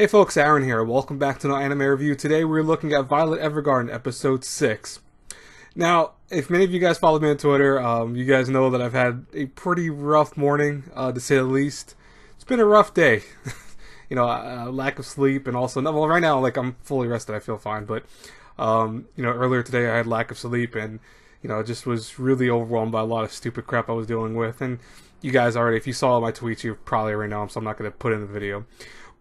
Hey folks, Aaron here. Welcome back to No Anime Review. Today we're looking at Violet Evergarden episode 6. Now, if many of you guys follow me on Twitter, you guys know that I've had a pretty rough morning, to say the least. It's been a rough day. Lack of sleep and also, well, right now, I'm fully rested. I feel fine, but, earlier today I had lack of sleep and, just was really overwhelmed by a lot of stupid crap I was dealing with. And you guys already, if you saw my tweets, you probably already know them, so I'm not going to put in the video.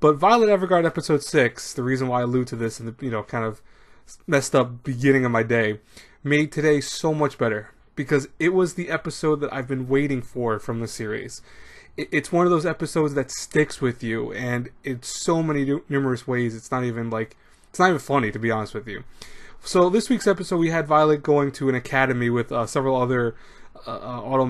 But Violet Evergarden episode 6, the reason why I allude to this in the, kind of messed up beginning of my day, made today so much better. Because it was the episode that I've been waiting for from the series. It's one of those episodes that sticks with you, and in so many numerous ways, it's not even funny, to be honest with you. So this week's episode, we had Violet going to an academy with several other auto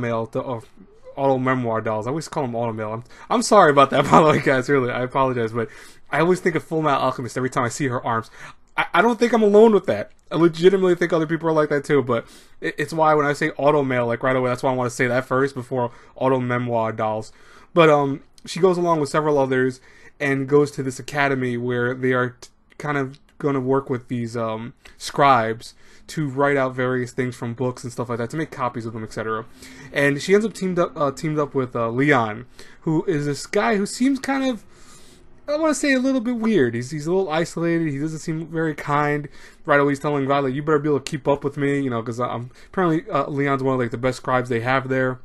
memoir dolls. I always call them auto mail. I'm sorry about that, by the way, guys. Really, I apologize, but I always think of Full Metal Alchemist every time I see her arms. I don't think I'm alone with that. I legitimately think other people are like that too. But it's why when I say auto mail, right away, that's why I want to say that first before auto memoir dolls. But she goes along with several others and goes to this academy where they are kind of going to work with these scribes to write out various things from books and stuff like that, to make copies of them, etc. And she ends up teamed up with Leon, who is this guy who seems kind of, I want to say, a little bit weird. He's a little isolated. He doesn't seem very kind. Right away, he's telling Violet, "You better be able to keep up with me," because apparently Leon's one of the best scribes they have there.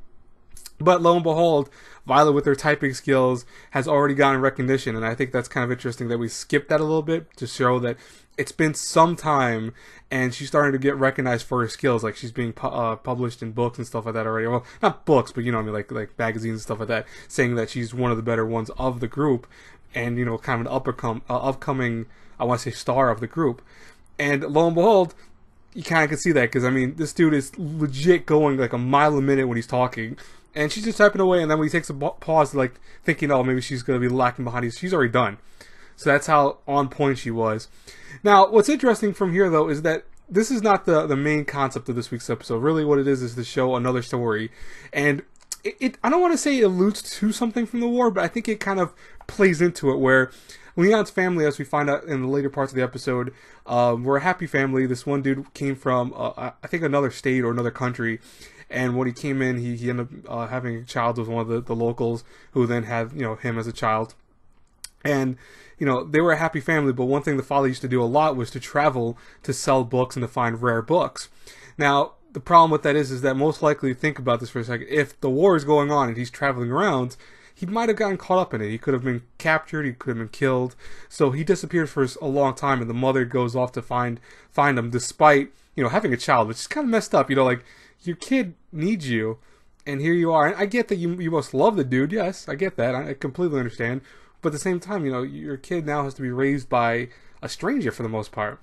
But lo and behold, Violet, with her typing skills, has already gotten recognition, and I think that's kind of interesting that we skipped that a little bit to show that it's been some time, and she's starting to get recognized for her skills. Like, she's being published in books and stuff like that already. Well, not books, but like magazines and stuff like that, saying that she's one of the better ones of the group, and kind of an upcoming, I want to say, star of the group. And lo and behold, you kind of can see that, because this dude is legit going like a mile a minute when he's talking. And she's just typing away, and then when he takes a pause, thinking, oh, maybe she's going to be lacking behind. She's already done. So that's how on point she was. Now, what's interesting from here, though, is that this is not the main concept of this week's episode. Really, what it is to show another story. And I don't want to say it alludes to something from the war, but I think it kind of plays into it, where Leon's family, as we find out in the later parts of the episode, were a happy family. This one dude came from, I think, another state or another country. And when he came in, he ended up having a child with one of the locals, who then had, him as a child. And, they were a happy family, but one thing the father used to do a lot was to travel to sell books and to find rare books. Now, the problem with that is that most likely, think about this for a second, if the war is going on and he's traveling around, he might have gotten caught up in it. He could have been captured, he could have been killed. So he disappears for a long time, and the mother goes off to find him, despite, having a child, which is kind of messed up, your kid needs you, and here you are. And I get that you must love the dude. Yes, I get that. I completely understand. But at the same time, your kid now has to be raised by a stranger for the most part.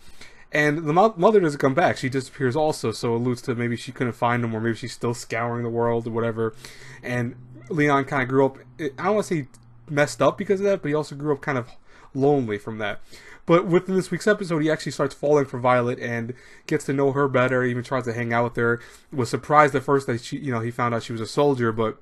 And the mother doesn't come back. She disappears also, so it alludes to maybe she couldn't find him, or maybe she's still scouring the world or whatever. And Leon kind of grew up, I don't want to say messed up because of that, but he also grew up kind of lonely from that. But within this week's episode, he actually starts falling for Violet and gets to know her better, even tries to hang out with her. Was surprised at first that he found out she was a soldier, but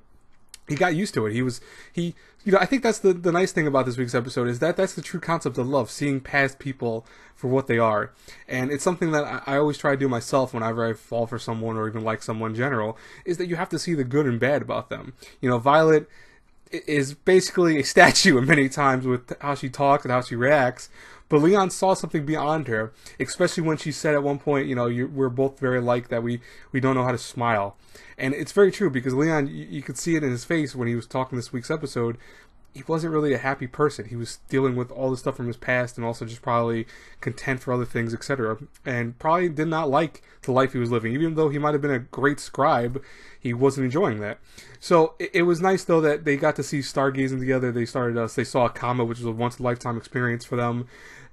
he got used to it. I think that's the nice thing about this week's episode, is that that's the true concept of love, seeing past people for what they are. And it's something that I always try to do myself whenever I fall for someone, or even like someone in general, is that you have to see the good and bad about them. Violet is basically a statue many times with how she talks and how she reacts. But Leon saw something beyond her, especially when she said at one point, we're both very alike, that we don't know how to smile. And it's very true, because Leon, you could see it in his face when he was talking this week's episode. He wasn't really a happy person. He was dealing with all the stuff from his past, and also just probably content for other things, etc. And probably did not like the life he was living. Even though he might have been a great scribe, he wasn't enjoying that. So it was nice, though, that they got to see stargazing together. They saw a comet, which was a once-in-a-lifetime experience for them.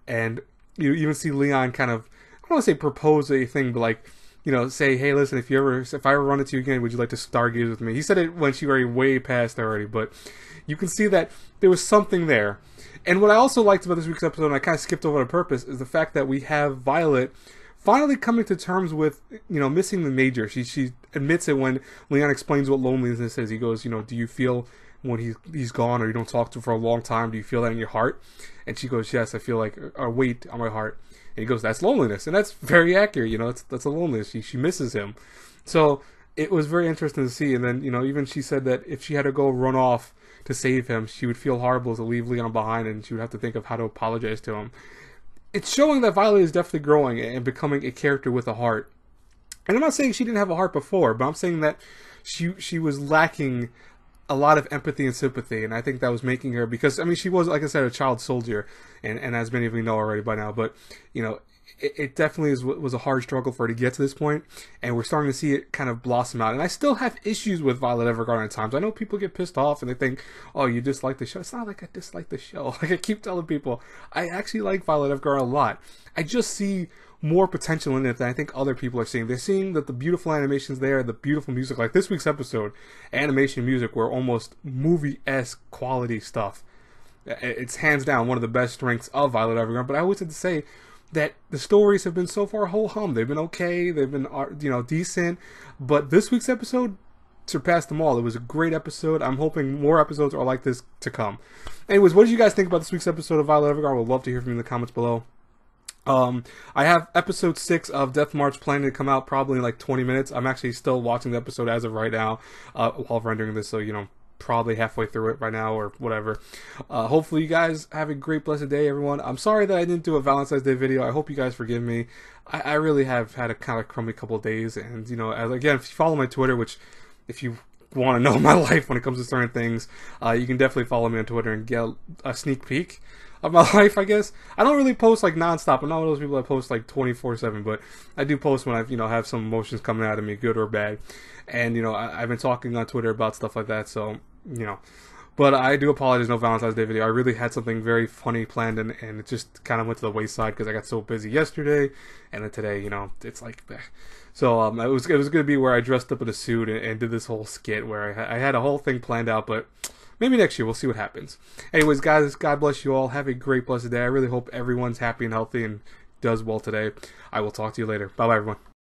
And you even see Leon kind of, I don't want to say propose a thing, but say, hey, listen, if I ever run into you again, would you like to stargaze with me? He said it when she already way past already, but you can see that there was something there. And what I also liked about this week's episode, and I kind of skipped over on purpose, is the fact that we have Violet finally coming to terms with, missing the major. She admits it when Leon explains what loneliness is. He goes, do you feel when he's gone or you don't talk to him for a long time? Do you feel that in your heart? And she goes, yes, I feel like a weight on my heart. And he goes, that's loneliness. And that's very accurate, you know, that's a loneliness. She misses him. So it was very interesting to see. And then, you know, even she said that if she had to go run off to save him, she would feel horrible to leave Leon behind, and she would have to think of how to apologize to him. It's showing that Violet is definitely growing and becoming a character with a heart. And I'm not saying she didn't have a heart before, but I'm saying that she was lacking a lot of empathy and sympathy, and I think that was making her, because, I mean, she was, like I said, a child soldier, and as many of you know already by now, but, you know, it definitely was a hard struggle for her to get to this point, and we're starting to see it kind of blossom out. And I still have issues with Violet Evergarden at times. I know people get pissed off and they think, oh, you dislike the show. It's not like I dislike the show. Like I keep telling people, I actually like Violet Evergarden a lot. I just see more potential in it than I think other people are seeing. They're seeing that the beautiful animation's there, the beautiful music. Like this week's episode, animation music were almost movie-esque quality stuff. It's hands down one of the best strengths of Violet Evergarden. But I always have to say that the stories have been so far ho-hum. They've been okay. They've been, you know, decent. But this week's episode surpassed them all. It was a great episode. I'm hoping more episodes are like this to come. Anyways, what did you guys think about this week's episode of Violet Evergarden? I would love to hear from you in the comments below. I have episode 6 of Death March planning to come out probably in like 20 minutes. I'm actually still watching the episode as of right now, while rendering this, so, you know, probably halfway through it right now or whatever. Hopefully you guys have a great blessed day, everyone. I'm sorry that I didn't do a Valentine's Day video. I hope you guys forgive me. I really have had a kind of crummy couple of days, and, you know, again, if you follow my Twitter, which, if you want to know my life when it comes to certain things, you can definitely follow me on Twitter and get a sneak peek of my life, I guess. I don't really post like nonstop. I'm not one of those people that post like 24/7, but I do post when I've, you know, have some emotions coming out of me, good or bad. And, you know, I've been talking on Twitter about stuff like that, so, you know. But I do apologize, no Valentine's Day video. I really had something very funny planned, and it just kind of went to the wayside because I got so busy yesterday, and then today, you know, it's like, so it was going to be where I dressed up in a suit and did this whole skit where I had a whole thing planned out, but maybe next year, we'll see what happens. Anyways, guys, God bless you all. Have a great, blessed day. I really hope everyone's happy and healthy and does well today. I will talk to you later. Bye-bye, everyone.